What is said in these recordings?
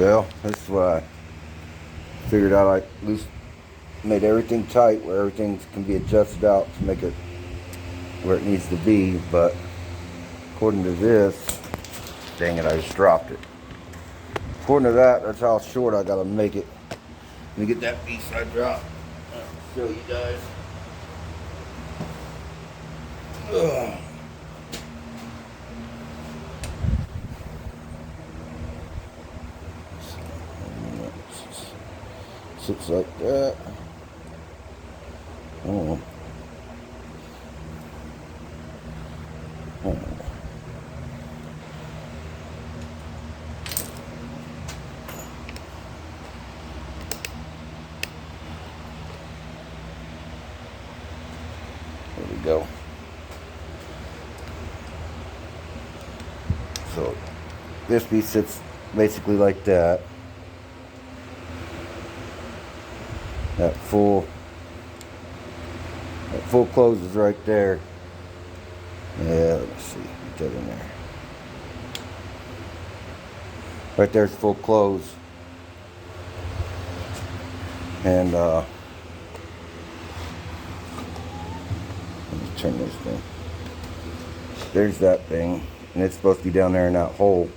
Well, that's what I figured out. I at least made everything tight where everything can be adjusted out to make it where it needs to be. But according to this, dang it, I just dropped it. According to that, that's how short I gotta make it. Let me get that piece I dropped. I'll show you guys. Ugh. Sits like that. Oh. Oh. There we go. So this piece sits basically like that. That full closes right there. Yeah, let me see. Get that in there. Right there's full close. And let me turn this thing. There's that thing, and it's supposed to be down there in that hole.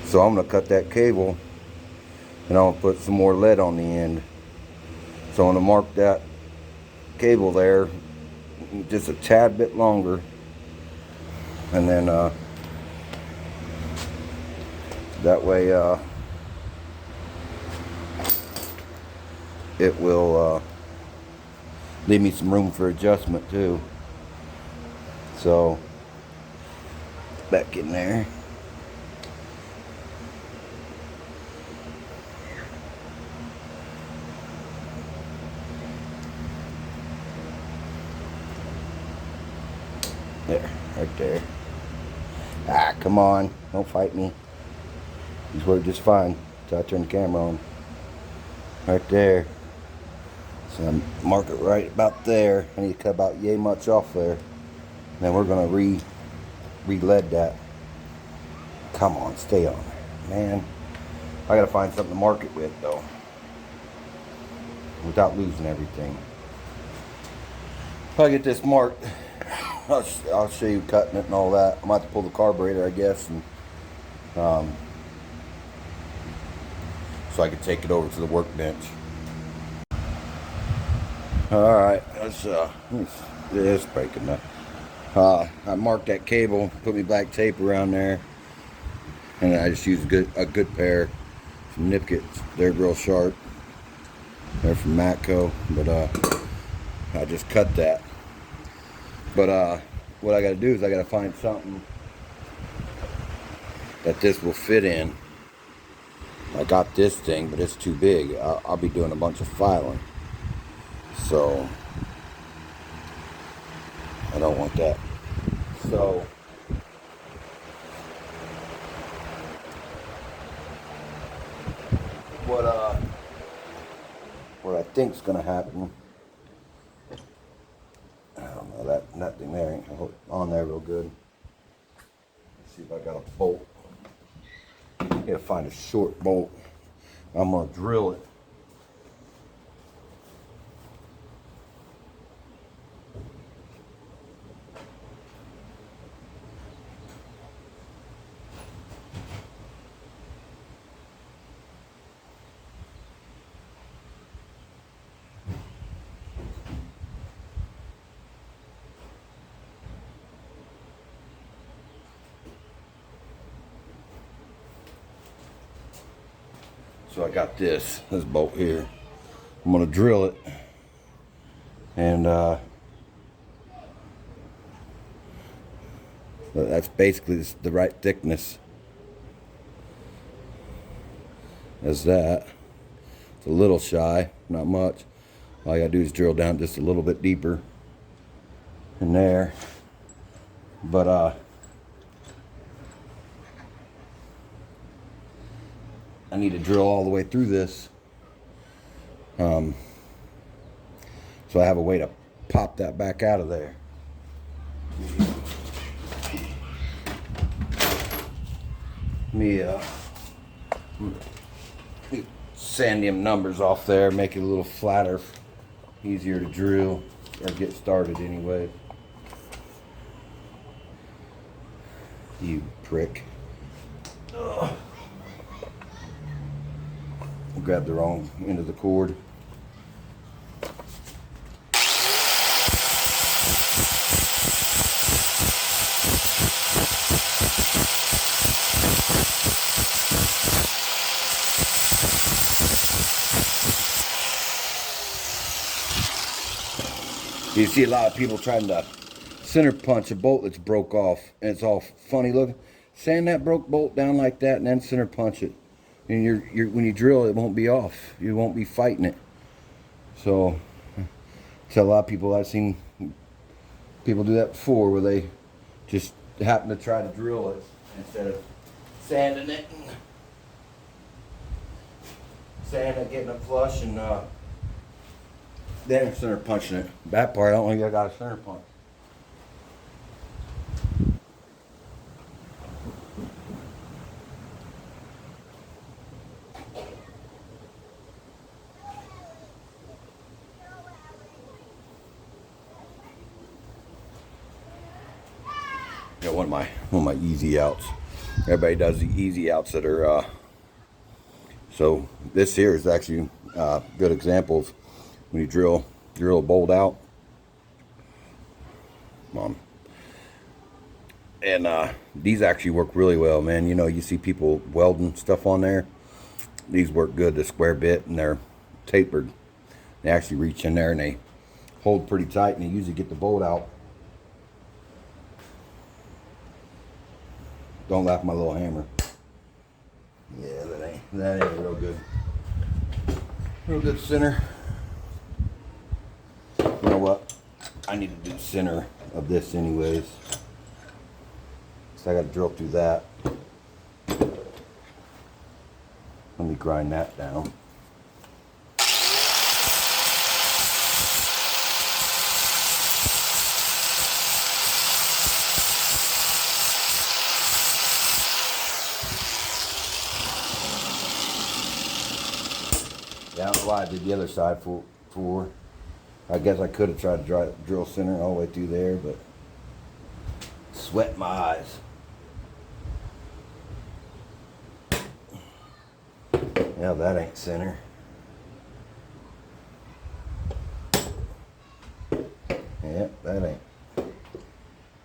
So I'm gonna cut that cable, and I'm gonna put some more lead on the end. So I'm gonna mark that cable there just a tad bit longer, and then that way it will leave me some room for adjustment too. So back in there. There, right there. Ah, come on. Don't fight me. These work just fine until I turn the camera on. Right there. So I mark it right about there. I need to cut about yay much off there. Then we're gonna re-lead that. Come on, stay on there. Man, I gotta find something to mark it with though, without losing everything. If I get this marked, I'll show you cutting it and all that. I'm about to pull the carburetor, I guess, and so I can take it over to the workbench. All right, it's breaking up. I marked that cable, put me black tape around there, and I just used a good pair, some Nipkits. They're real sharp. They're from Matco, but I just cut that. But what I got to do is I got to find something that this will fit in. I got this thing, but it's too big. I'll be doing a bunch of filing, so I don't want that. So what I think's gonna happen, I don't know, that thing there ain't on there real good. Let's see if I got a bolt. Gotta find a short bolt. I'm gonna drill it. So I got this bolt here. I'm gonna drill it, and that's basically the right thickness as that. It's a little shy, not much. All I gotta do is drill down just a little bit deeper in there. But I need to drill all the way through this, so I have a way to pop that back out of there. Let me Sand them numbers off there, make it a little flatter, easier to drill or get started anyway. You prick. Ugh. Grab the wrong end of the cord. You see a lot of people trying to center punch a bolt that's broke off, and it's all funny looking. Sand that broke bolt down like that, and then center punch it. And when you drill, it won't be off. You won't be fighting it. So a lot of people, I've seen people do that before, where they just happen to try to drill it instead of sanding it, getting it flush, and then center punching it. That part, I don't think I got a center punch. Got one of my easy outs. Everybody does the easy outs that are. So this here is actually a good example of when you drill a bolt out. And these actually work really well, man. You know, you see people welding stuff on there. These work good. The square bit, and they're tapered. They actually reach in there and they hold pretty tight, and they usually get the bolt out. Don't laugh at my little hammer. Yeah, that ain't real good. Real good center. You know what? I need to do the center of this anyways. So I got to drill through that. Let me grind that down. I don't know why I did the other side for. I guess I could have tried to drill center all the way through there, but sweat my eyes. Yeah, that ain't center. Yep, that ain't.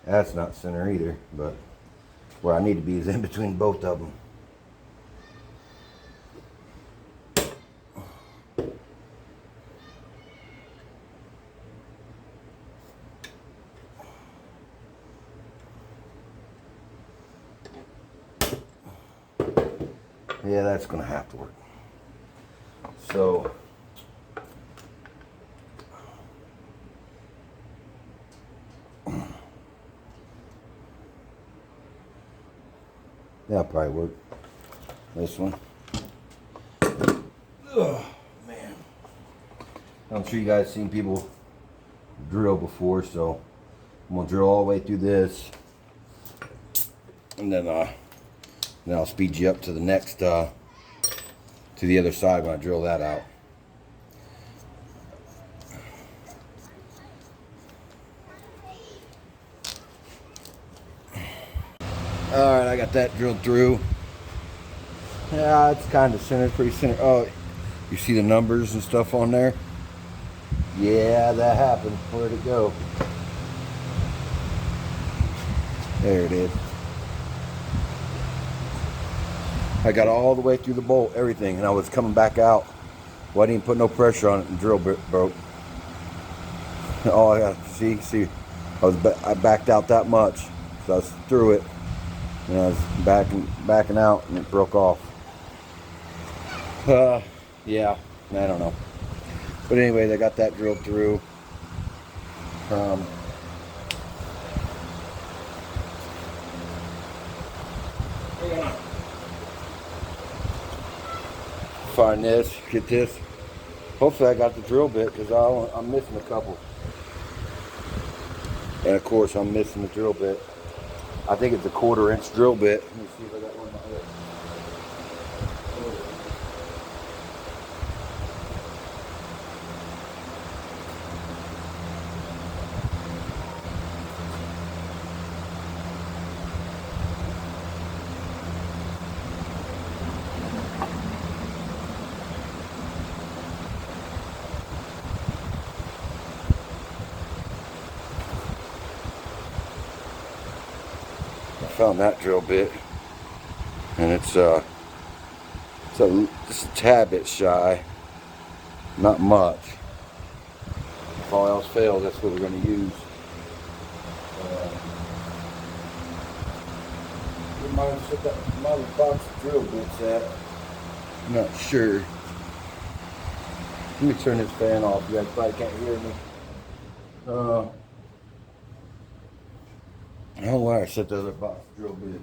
That's not center either, but where I need to be is in between both of them. Yeah, that's gonna have to work. So that'll probably work. This one. Oh man. I'm sure you guys seen people drill before, so I'm gonna drill all the way through this, and then I'll speed you up to the next, to the other side when I drill that out. Alright, I got that drilled through. Yeah, it's kind of centered, pretty centered. Oh, you see the numbers and stuff on there? Yeah, that happened. Where'd it go? There it is. I got all the way through the bolt, everything, and I was coming back out. Well, I didn't put no pressure on it, and drill bit broke. Oh, I got see, I backed out that much, so I was through it, and I was backing out, and it broke off. Yeah, I don't know, but anyway, they got that drilled through. Find this, get this. Hopefully I got the drill bit, because I'm missing a couple. And of course I'm missing the drill bit. I think it's a 1/4 inch drill bit. Let me see if I got one in my head. found that drill bit, and it's just a tad bit shy, not much. If all else fails, that's what we're going to use. Might have set that another box of drill bits at. I'm not sure. Let me turn this fan off. You guys probably can't hear me. I don't know why I set the other box of drill bits.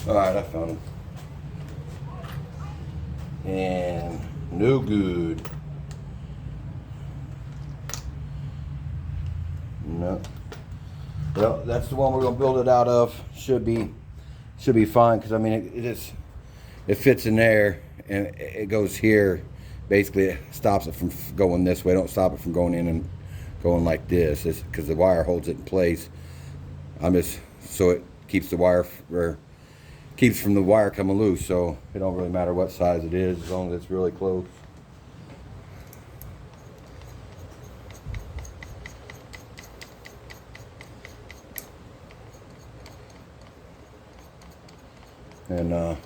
Alright, I found them. And no good. No. Well, that's the one we're gonna build it out of. Should be fine, because I mean it fits in there and it goes here. Basically, it stops it from going this way. Don't stop it from going in and going like this. It's because the wire holds it in place. So it keeps the wire keeps from the wire coming loose. So it don't really matter what size it is, as long as it's really close. And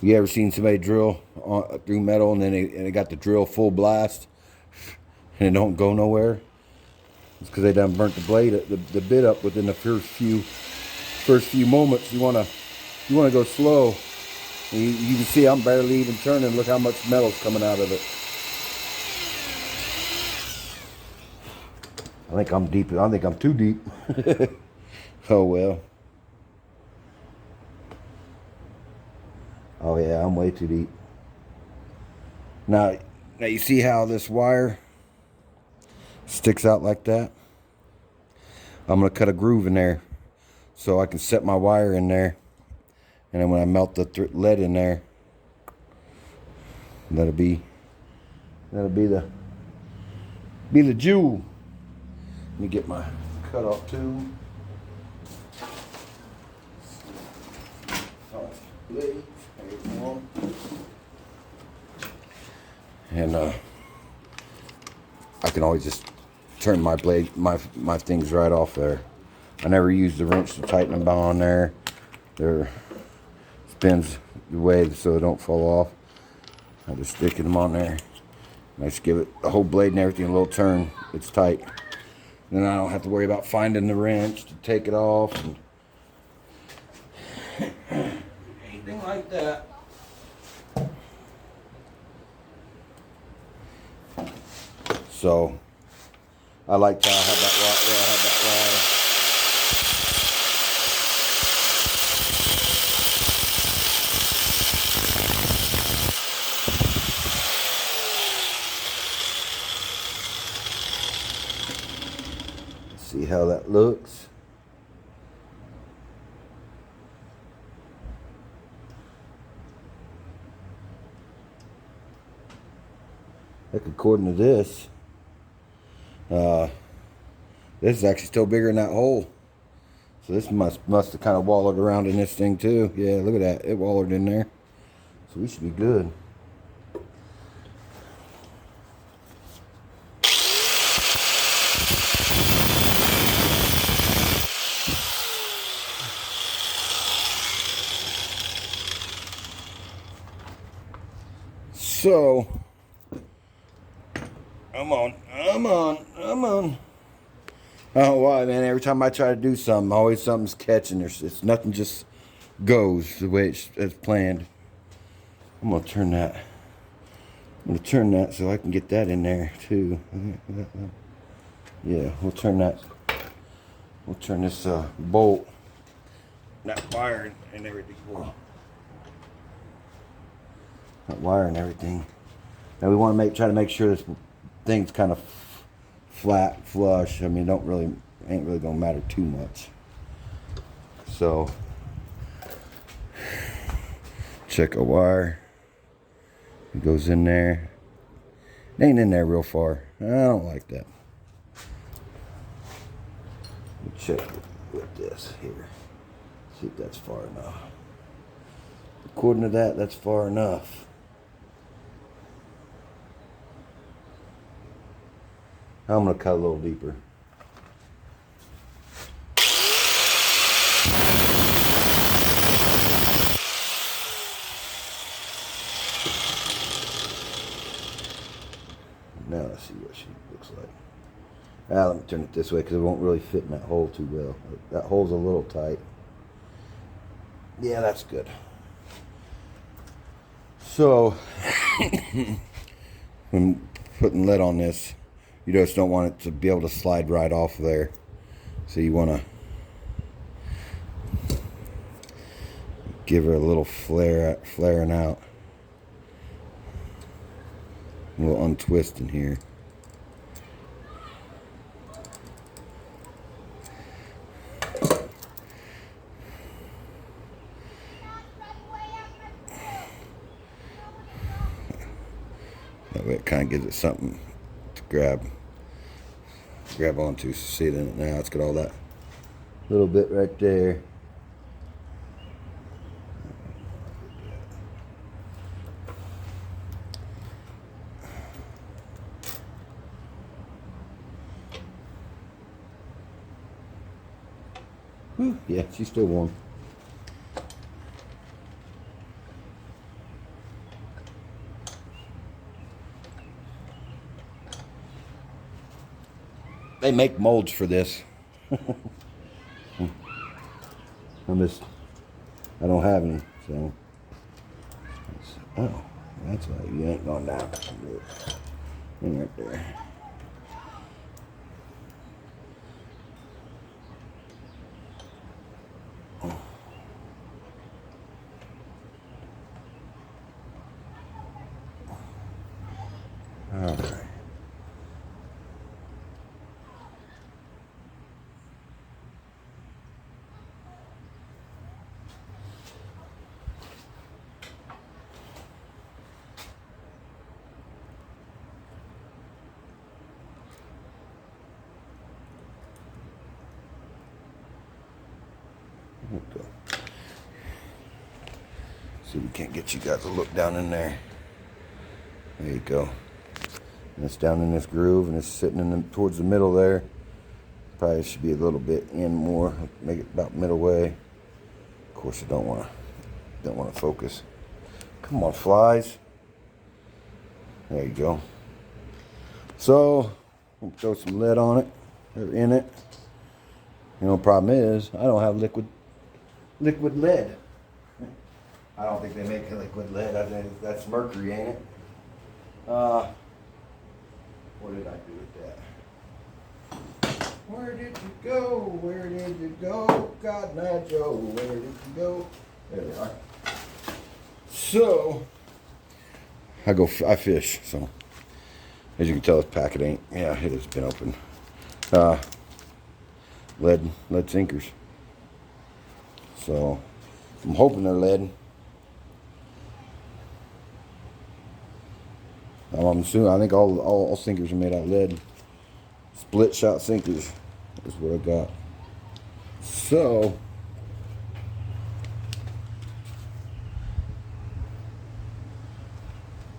you ever seen somebody drill through metal and then they got the drill full blast and it don't go nowhere? It's because they done burnt the blade, the bit up within the first few moments. You wanna go slow. And you can see I'm barely even turning. Look how much metal's coming out of it. I think I'm deep. I think I'm too deep. Oh well. Oh yeah, I'm way too deep. Now you see how this wire sticks out like that? I'm gonna cut a groove in there so I can set my wire in there, and then when I melt the lead in there, that'll be the jewel. Let me get my cut off tool. Blade. And I can always just turn my blade, my things right off there. I never use the wrench to tighten them down on there. They're spins the way so they don't fall off. I just stick them on there. And I just give it the whole blade and everything a little turn. It's tight. Then I don't have to worry about finding the wrench to take it off and anything like that. So I like to have that wire. See how that looks. Like according to this, this is actually still bigger than that hole. So this must have kind of wallowed around in this thing too. Yeah, look at that. It wallowed in there. So we should be good. So, I'm on. I don't know why, man. Every time I try to do something, always something's catching. It's nothing just goes the way it's planned. I'm gonna turn that. So I can get that in there too. Yeah, we'll turn that. We'll turn this bolt, that wire, and everything. that wire and everything. Now we want to try to make sure this thing's kind of flat, flush. I mean, ain't really gonna matter too much. So check a wire. It goes in there. It ain't in there real far. I don't like that. Check it with this here. See if that's far enough. According to that, that's far enough. I'm going to cut a little deeper. Now let's see what she looks like. Let me turn it this way because it won't really fit in that hole too well. That hole's a little tight. Yeah, that's good. So, when putting lead on this, you just don't want it to be able to slide right off there. So you want to give her a little flaring out. A little untwisting here. That way it kind of gives it something to grab onto. See it in it now. It's got all that little bit right there. Whew, yeah, she's still warm. They make molds for this. I don't have any, so. Oh, that's why you ain't going down. And right there. All right. Okay. See, we can't get you guys to look down in there. There you go. And it's down in this groove, and it's sitting towards the middle there. Probably should be a little bit in more. Make it about middle way. Of course, I don't want to focus. Come on, flies. There you go. So, we'll throw some lead on it, or in it. You know, the problem is I don't have liquid lead. I don't think they make liquid lead. I think that's mercury, ain't it? What did I do with that? Where did you go? Where did you go? God, now Joe, where did you go? There they are. So, I fish. So, as you can tell, this packet ain't. Yeah, it has been open. Lead sinkers. So, I'm hoping they're lead. I'm assuming. I think all sinkers are made out of lead. Split shot sinkers is what I got. So,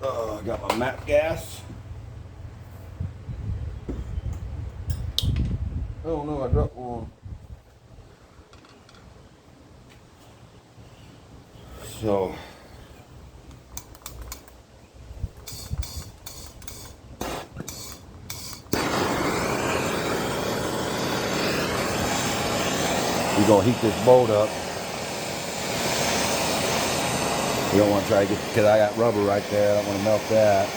I got my map gas. Oh no, I dropped one. So, we're gonna heat this bolt up. We don't want to try to get, because I got rubber right there. I don't want to melt that.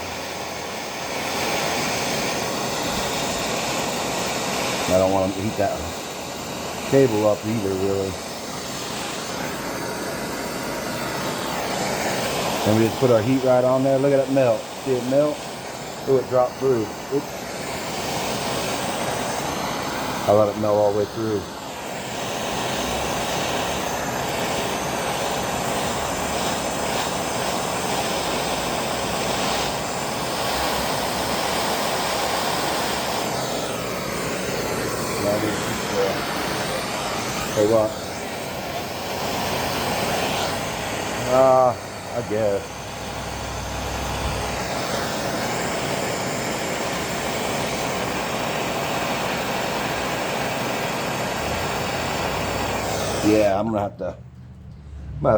I don't want to heat that cable up either, really. And we just put our heat right on there. Look at it melt. See it melt? Oh, it dropped through. Oops. I let it melt all the way through. Hey, what? I guess. Yeah, I'm gonna have to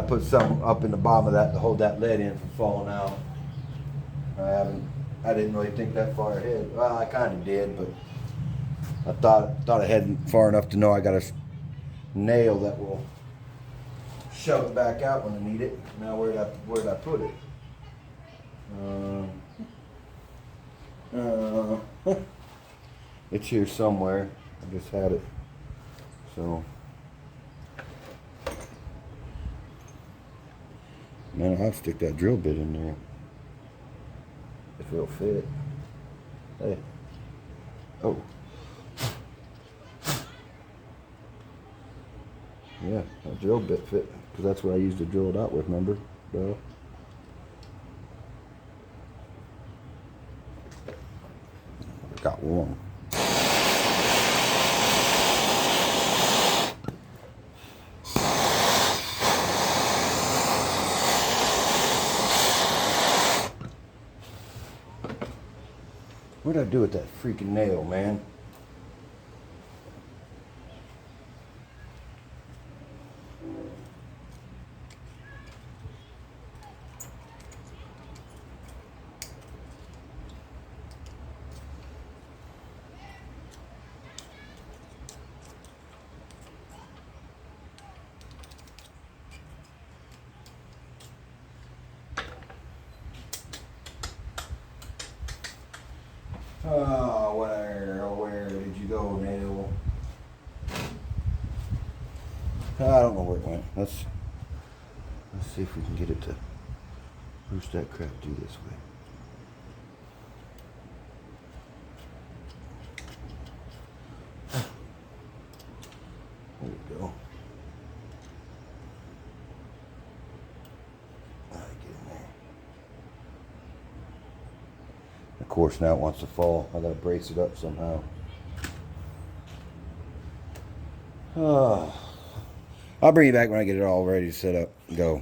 put something up in the bottom of that to hold that lead in from falling out. I didn't really think that far ahead. Well, I kind of did, but I thought I hadn't far enough to know I got a nail that will shove it back out when I need it. Now where'd I put it? It's here somewhere. I just had it. So, man, I'll stick that drill bit in there if it'll fit. Hey. Oh. Yeah, that drill bit fit because that's what I used to drill it out with. Remember? Duh. Got one. What did I do with that freaking nail, man? Oh, where did you go, nail? I don't know where it went. Let's see if we can get it to push that crap due this way. There we go. Get in there. Of course, now it wants to fall. I gotta brace it up somehow. Oh. I'll bring you back when I get it all ready to set up and go.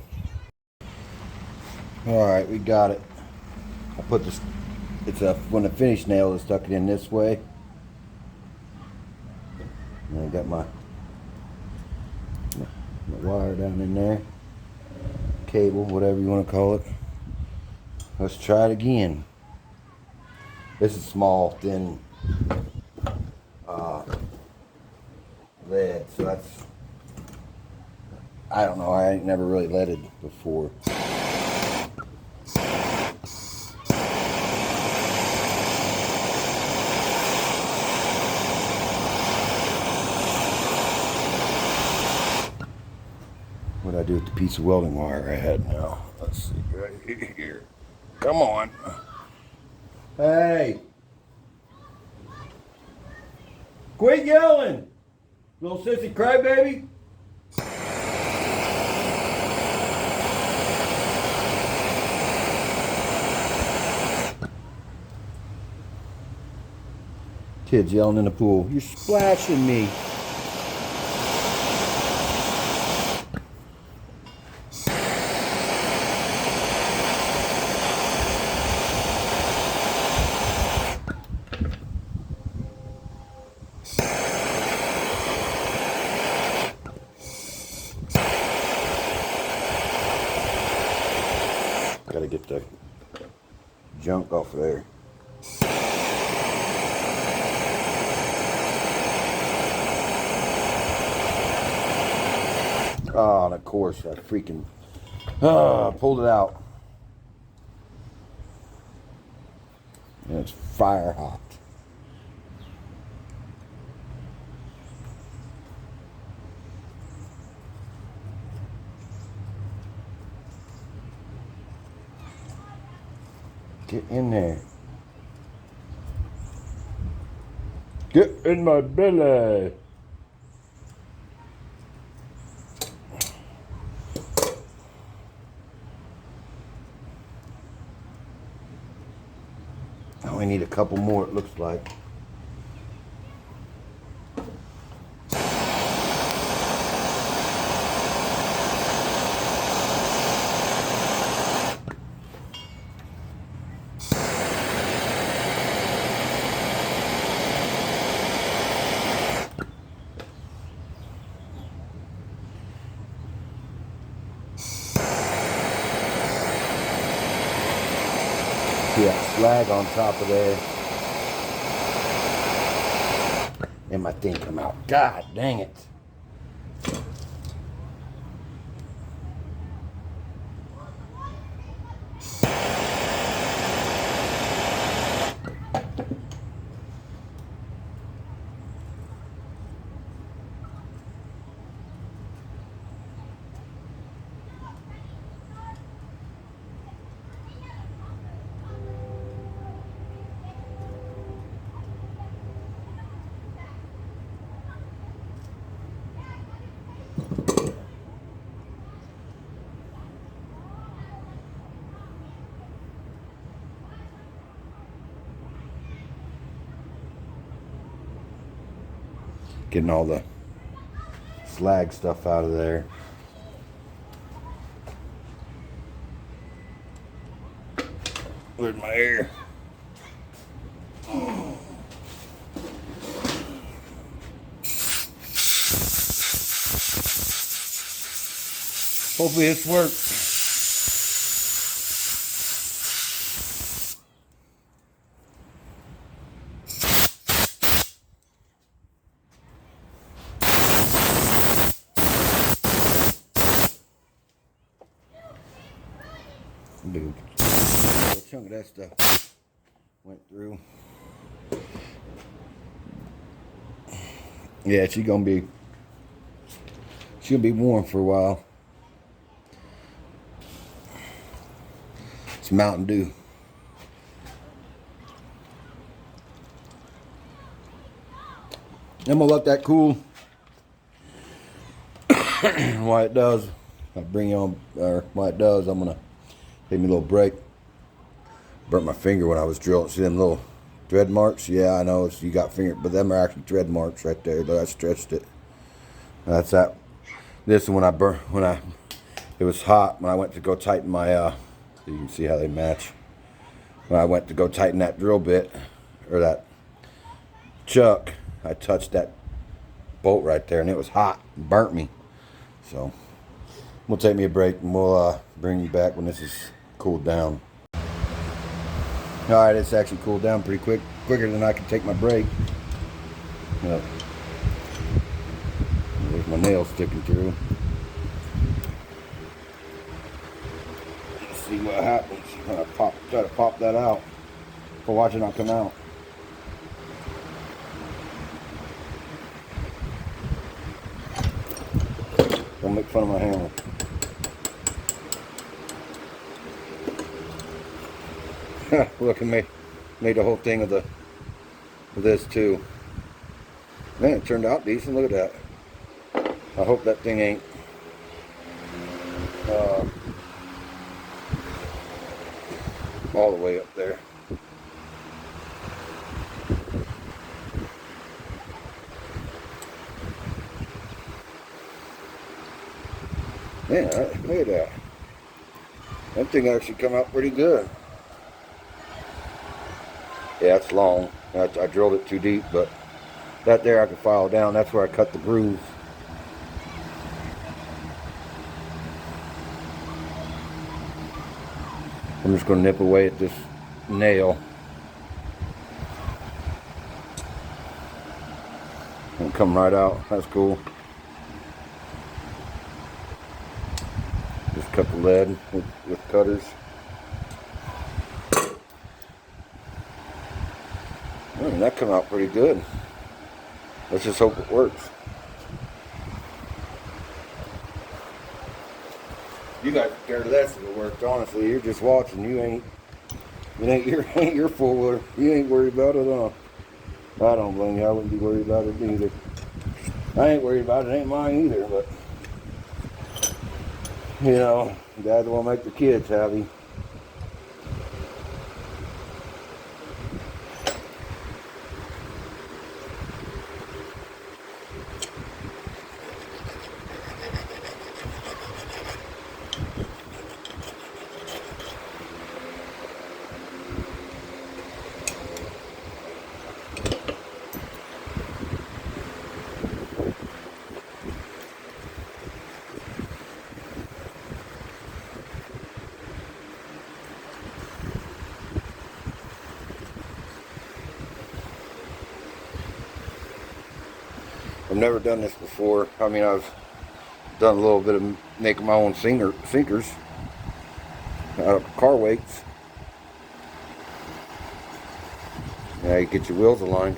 Alright, we got it. I put this, when the finish nail, I stuck it in this way. And I got my wire down in there. Cable, whatever you want to call it. Let's try it again. This is small, thin lead, so that's, I don't know, I ain't never really leaded before. What I do with the piece of welding wire I had now? Let's see, right here. Come on. Hey! Quit yelling! Little sissy crybaby! Kids yelling in the pool. You're splashing me. Gotta get the junk off of there. Oh, and of course, I freaking pulled it out. And it's fire hot. Get in there. Get in my belly. Now we need a couple more, it looks like. See that slag on top of there. And my thing come out. God dang it. Getting all the slag stuff out of there. Where's my air? Hopefully this works. Dude, a chunk of that stuff went through. Yeah, she's gonna be warm for a while. It's Mountain Dew. I'm gonna let that cool. While it does, I'll bring you on, or while it does, I'm gonna take me a little break. Burnt my finger when I was drilling. See them little thread marks? Yeah, I know you got finger, but them are actually thread marks right there. Look, I stretched it. That's that. This one it was hot when I went to go tighten my so you can see how they match. When I went to go tighten that drill bit or that chuck, I touched that bolt right there and it was hot and burnt me. So we'll take me a break and we'll bring you back when this is cooled down. Alright, it's actually cooled down pretty quicker than I can take my break. There's my nail sticking through. Let's see what happens when I try to pop that out. For watch it not come out. Don't make fun of my hammer. Look at me. Made the whole thing of this too. Man, it turned out decent. Look at that. I hope that thing ain't all the way up there. Man, look at that. That thing actually come out pretty good. Yeah, it's long. I drilled it too deep, but that there I can file down. That's where I cut the groove. I'm just going to nip away at this nail. It'll come right out. That's cool. Just cut the lead with cutters. That come out pretty good. Let's just hope it works. You guys care less if it worked, honestly. You're just watching. You ain't It ain't your four-wheeler. You ain't worried about it, huh? I don't blame you. I wouldn't be worried about it either. I ain't worried about it. It ain't mine either, but you know, Dad will make the kids happy. I've never done this before. I mean, I've done a little bit of making my own sinkers out of car weights. Yeah, you get your wheels aligned.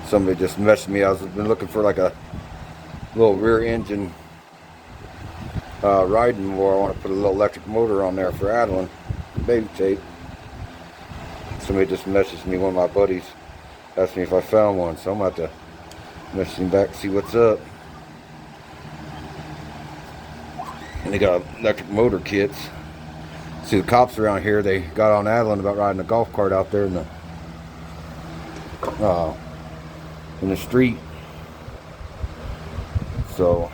Somebody just messaged me. I've been looking for like a little rear engine riding more. I want to put a little electric motor on there for idling, baby tape. Somebody just messaged me, one of my buddies, asked me if I found one, so I'm about to message him back to see what's up. And they got electric motor kits. See, the cops around here, they got on idling about riding a golf cart out there in the street. So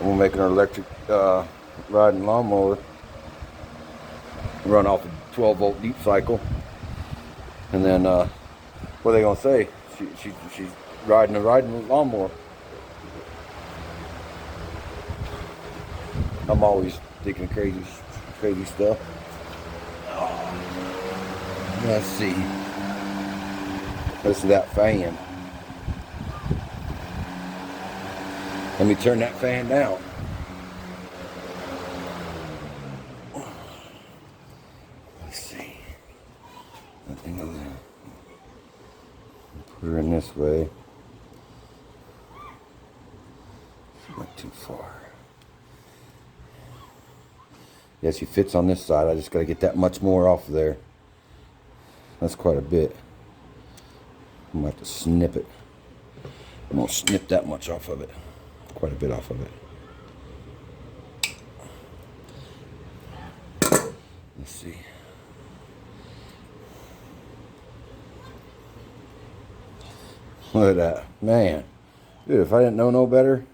I'm gonna make an electric riding lawnmower, run off a 12-volt deep cycle, and then what are they gonna say? She's riding a lawnmower. I'm always thinking crazy stuff. Let's see. Listen to that fan. Let me turn that fan down. Let's see. Put her in this way. She went too far. Yeah, she fits on this side. I just got to get that much more off of there. That's quite a bit. I'm going to have to snip it. I'm going to snip that much off of it. Quite a bit off of it. Let's see. Look at that. Man. Dude, if I didn't know no better,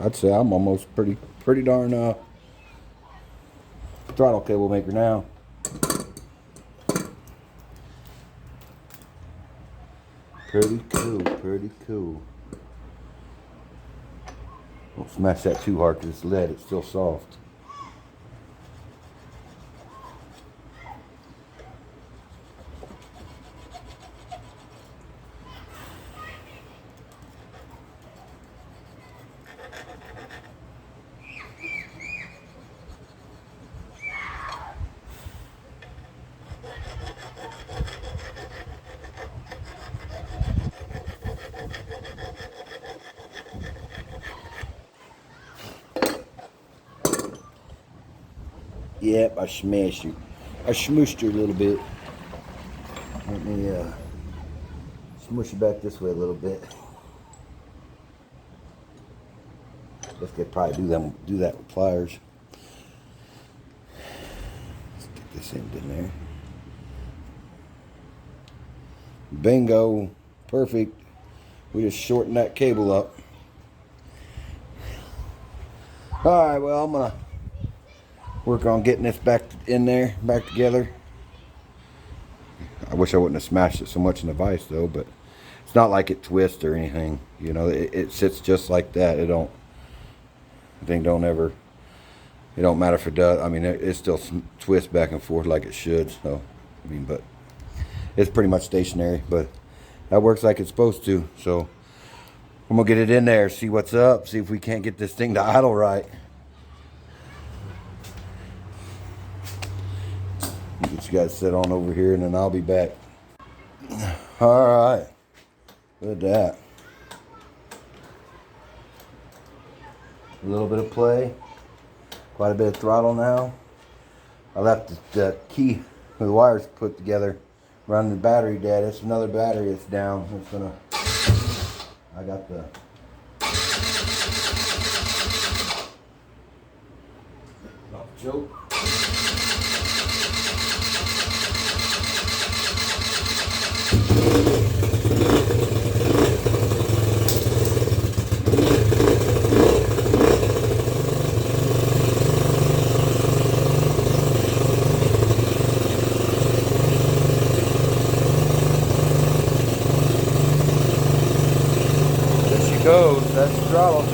I'd say I'm almost pretty darn throttle cable maker now. Pretty cool. Don't smash that too hard because it's lead, it's still soft. Yep, I smashed her. I smooshed her a little bit. Let me smush her back this way a little bit. Guess could probably do that with pliers. Let's get this end in there. Bingo, perfect. We just shortened that cable up. All right, well, I'm gonna work on getting this back in there, back together. I wish I wouldn't have smashed it so much in the vise though, but it's not like it twists or anything. You know, it sits just like that. It don't matter if it does. I mean, it still twists back and forth like it should. So, I mean, but it's pretty much stationary, but that works like it's supposed to. So I'm gonna get it in there, see what's up, see if we can't get this thing to idle right. Just got to sit on over here and then I'll be back. Alright. Look at that. A little bit of play. Quite a bit of throttle now. I left the key with the wires put together. Running the battery dead. It's another battery that's down. It's gonna. I got the. Joke. Goes, that's the throttle.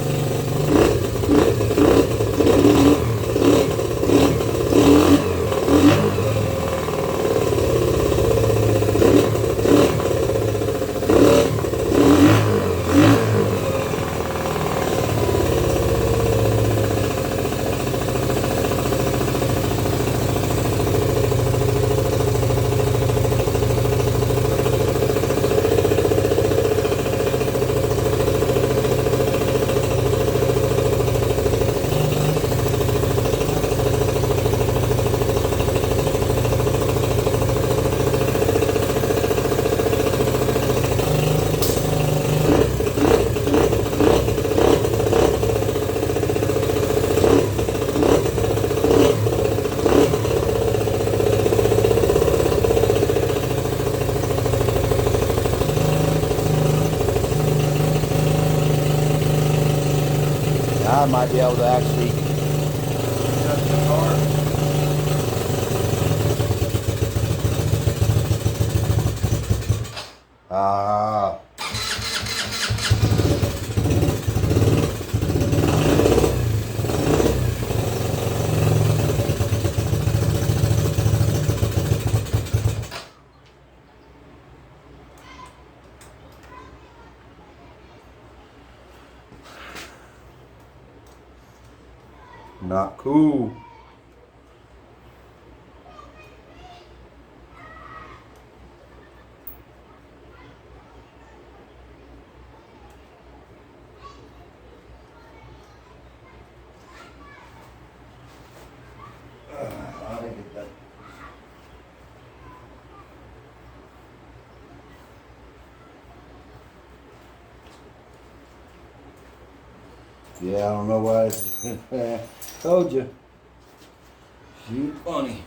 I might be able to actually adjust the car. Not cool. Yeah, I don't know why. Told you. She's funny.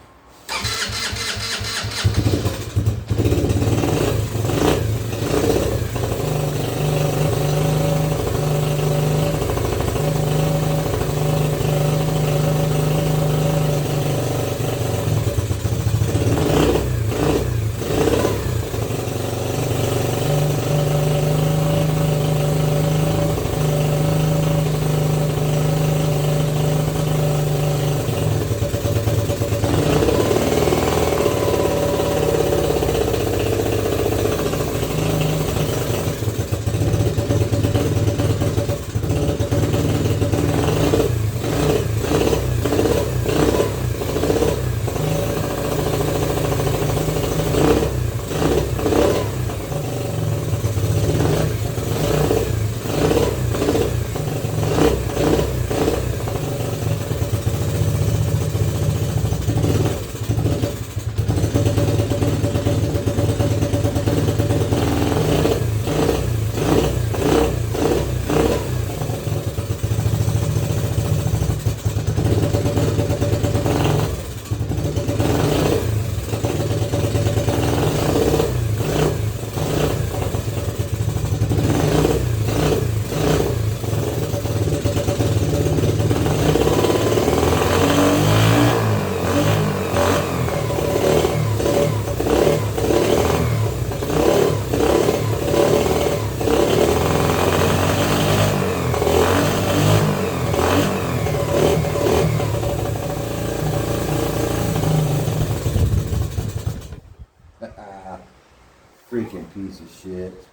Freaking piece of shit.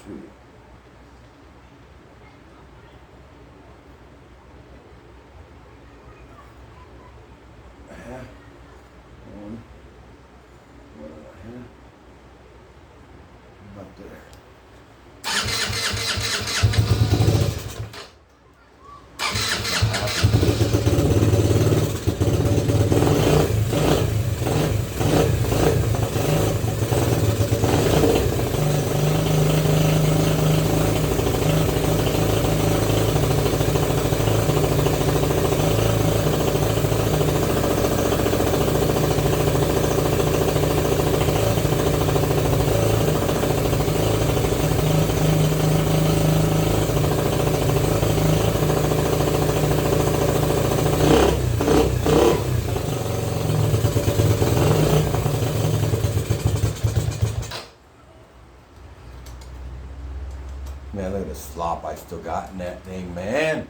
Shoot. One. About there. Man, look at the slop I still got in that thing, man.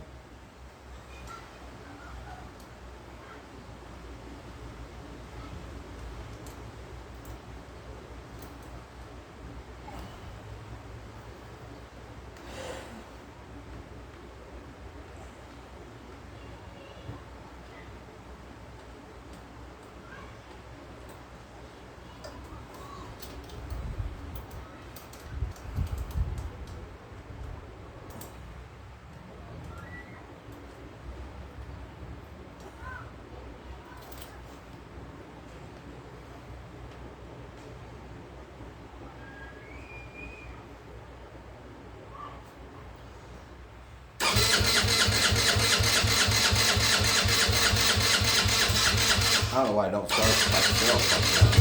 I don't know why I don't start it myself like that.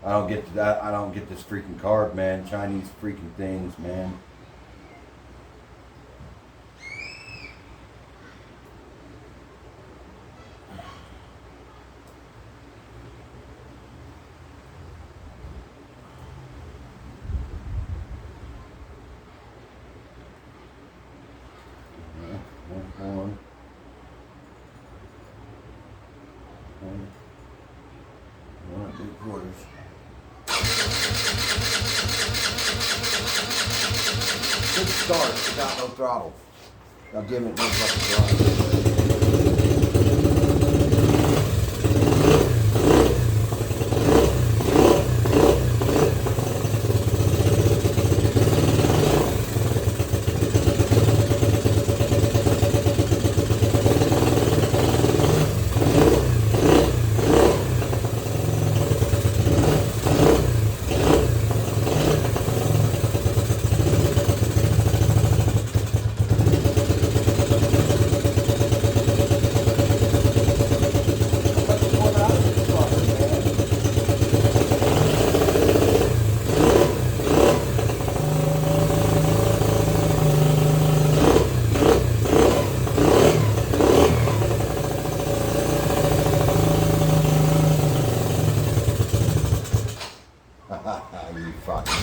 I don't get that. I don't get this freaking carb, man. Chinese freaking things, man. One, 3/4. Good start without no throttle. I'll give it no fucking throttle. You fucking.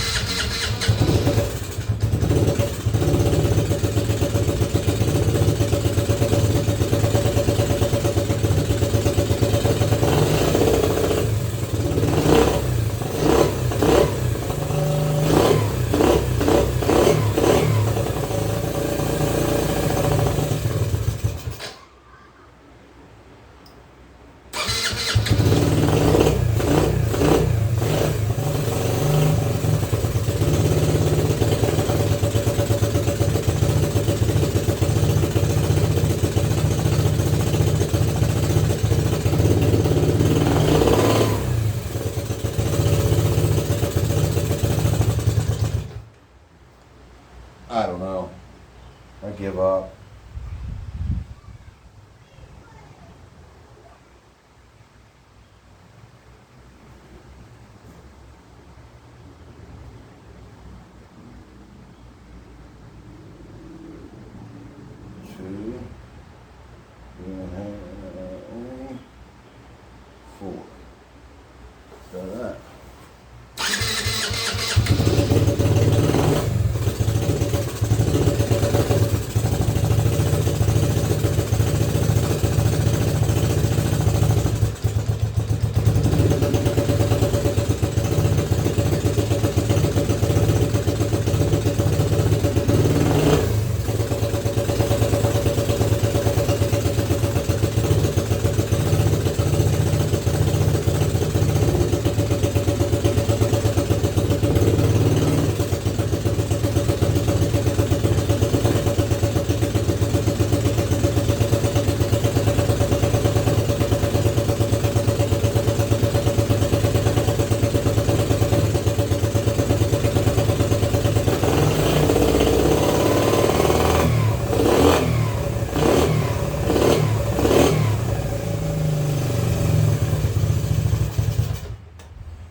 I don't know. I give up. Two, and 4. So that.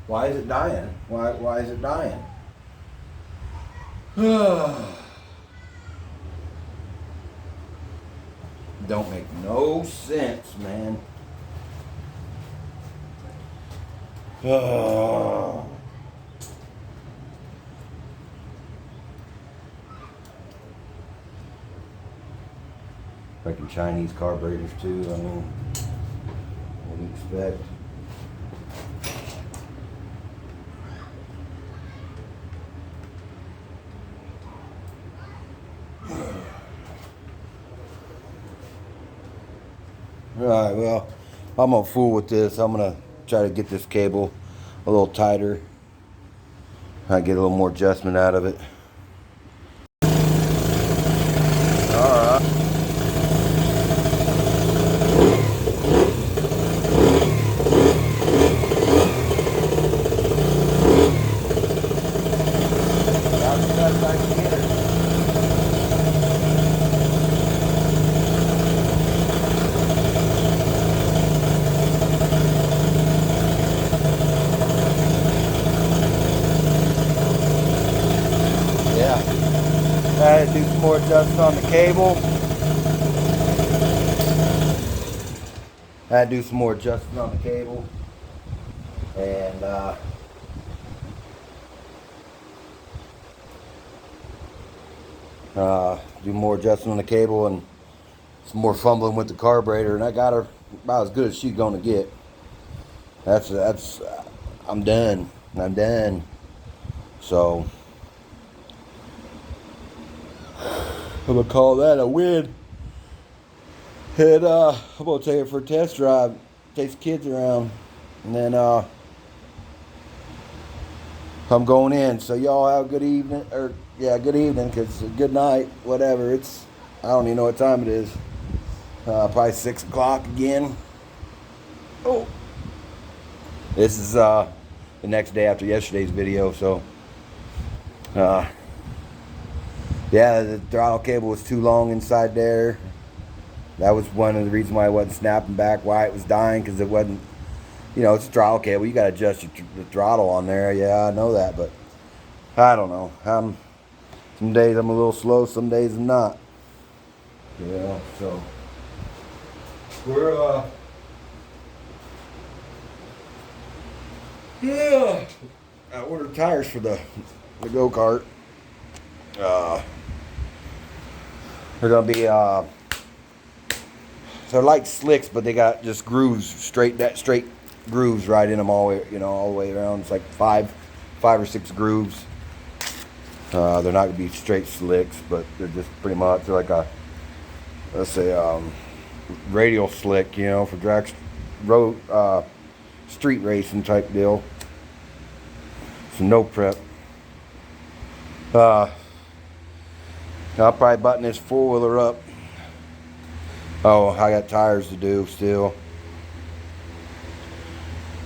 Why is it dying? Why is it dying? Don't make no sense, man. Freaking Chinese carburetors too. I mean, what do you expect? Alright, well, I'm gonna fool with this. I'm gonna try to get this cable a little tighter. I get a little more adjustment out of it. Alright. I had to do some more adjusting on the cable. And do more adjusting on the cable and some more fumbling with the carburetor, and I got her about as good as she's gonna get. That's I'm done. So I'm gonna call that a win. And I'm gonna take it for a test drive, take the kids around, and then I'm going in. So y'all have a good evening, or yeah, good evening, cause good night, whatever. It's, I don't even know what time it is. Probably 6 o'clock again. Oh, this is the next day after yesterday's video. So yeah, the throttle cable was too long inside there. That was one of the reasons why it wasn't snapping back, why it was dying, because it wasn't, you know, it's a throttle cable. You got to adjust the throttle on there. Yeah, I know that, but I don't know. Some days I'm a little slow, some days I'm not. You know, so we're yeah. I ordered tires for the go-kart. They're gonna be they're like slicks, but they got just grooves, straight grooves right in them all the way, you know, all the way around. It's like five or six grooves. They're not gonna be straight slicks, but they're just pretty much, they're like a, let's say, radial slick, you know, for drag road street racing type deal. So no prep. I'll probably button this four-wheeler up. Oh, I got tires to do still.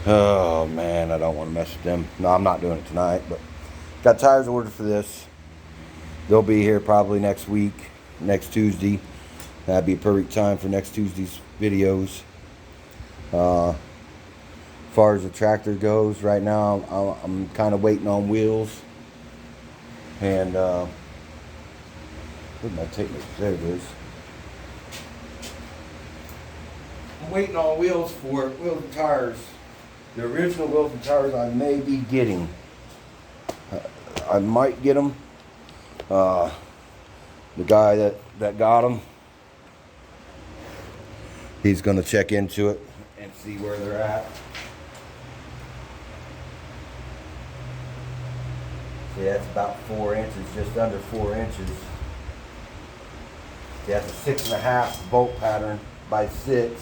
Oh man, I don't want to mess with them. No, I'm not doing it tonight, but got tires ordered for this. They'll be here probably next week, next Tuesday. That'd be a perfect time for next Tuesday's videos. As far as the tractor goes, right now I'm kind of waiting on wheels. And where did I take my? There it is. I'm waiting on wheels and tires. The original wheels and tires I may be getting. I might get them. The guy that got them, he's going to check into it and see where they're at. See, that's about 4 inches, just under 4 inches. See, that's a 6.5 bolt pattern by 6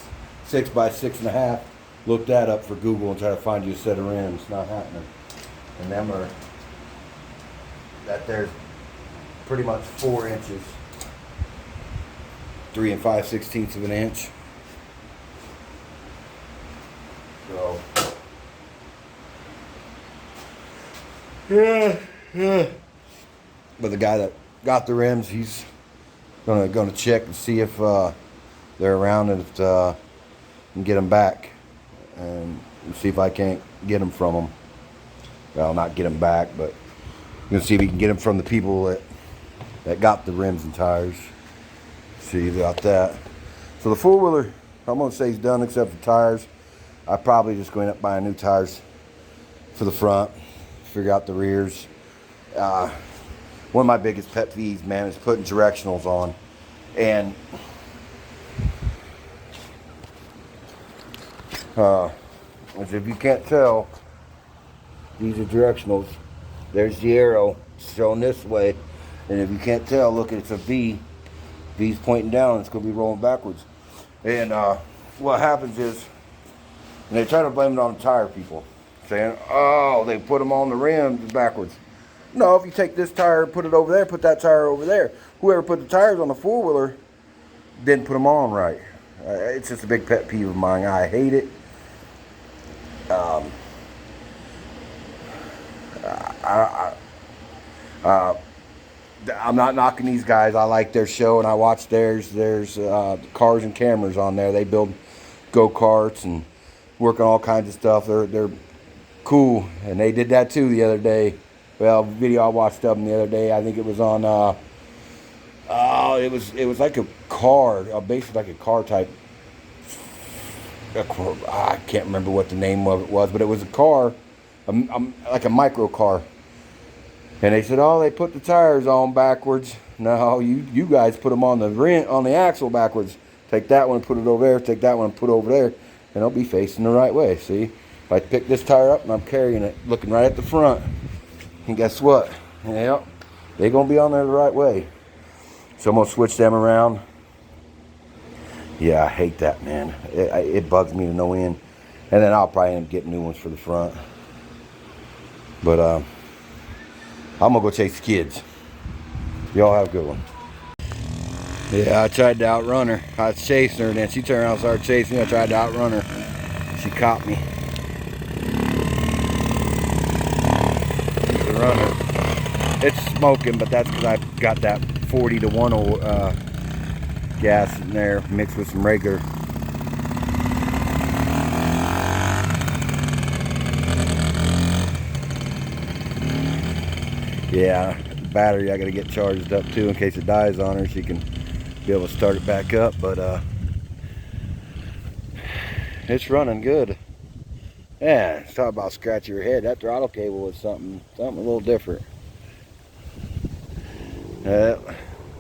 by 6.5. Look that up for Google and try to find you a set of rims. Not happening. And them are, that there's pretty much 4 inches. 3 5/16 of an inch. So yeah. But the guy that got the rims, he's gonna check and see if they're around, and if and get them back, and see if I can't get them from them. well, not get them back, but we're gonna see if we can get them from the people that got the rims and tires. See about that. So the four-wheeler, I'm gonna say is done except for tires. I probably just going up buying new tires for the front, figure out the rears. One of my biggest pet peeves, man, is putting directionals on. And as if you can't tell, these are directionals. There's the arrow showing this way. And if you can't tell, look, it's a V. V's pointing down, it's going to be rolling backwards. And what happens is, and they try to blame it on the tire people, saying, oh, they put them on the rims backwards. No, if you take this tire, put it over there, put that tire over there. Whoever put the tires on the four-wheeler didn't put them on right. It's just a big pet peeve of mine. I hate it. I'm not knocking these guys. I like their show and I watch theirs. There's cars and cameras on there. They build go-karts and work on all kinds of stuff. They're cool, and they did that too the other day. Well, video I watched of them the other day. I think it was on. It was like a car, basically like a car type. I can't remember what the name of it was, but it was a car, like a micro car. And they said, oh, they put the tires on backwards. No, you guys put them on the axle backwards. Take that one and put it over there. Take that one and put it over there. And it'll be facing the right way. See? If I pick this tire up and I'm carrying it, looking right at the front. And guess what? Yep, they're going to be on there the right way. So I'm going to switch them around. Yeah, I hate that, man. It bugs me to no end. And then I'll probably end up getting new ones for the front. But I'm going to go chase the kids. Y'all have a good one. Yeah, I tried to outrun her. I was chasing her, and then she turned around and started chasing me. I tried to outrun her. She caught me. She's a runner. It's smoking, but that's because I got that 40 to 1 gas in there mixed with some regular. Yeah, battery I gotta get charged up too in case it dies on her. She can be able to start it back up, but it's running good. Yeah, it's talking about scratching your head. That throttle cable was something a little different.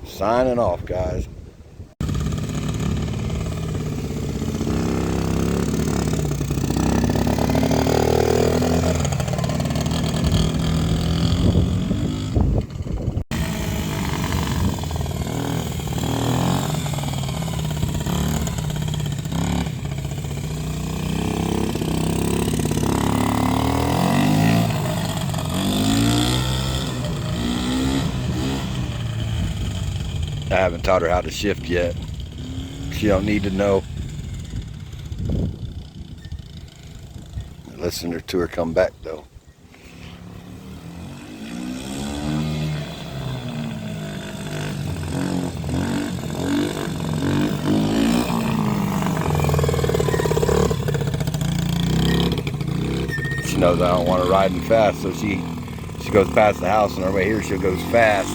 Signing off, guys. I haven't taught her how to shift yet. She don't need to know. Listen to her come back though. She knows I don't want her riding fast, so she goes past the house, and on her way here she'll go fast.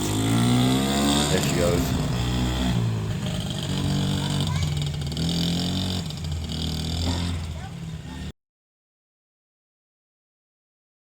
There she goes.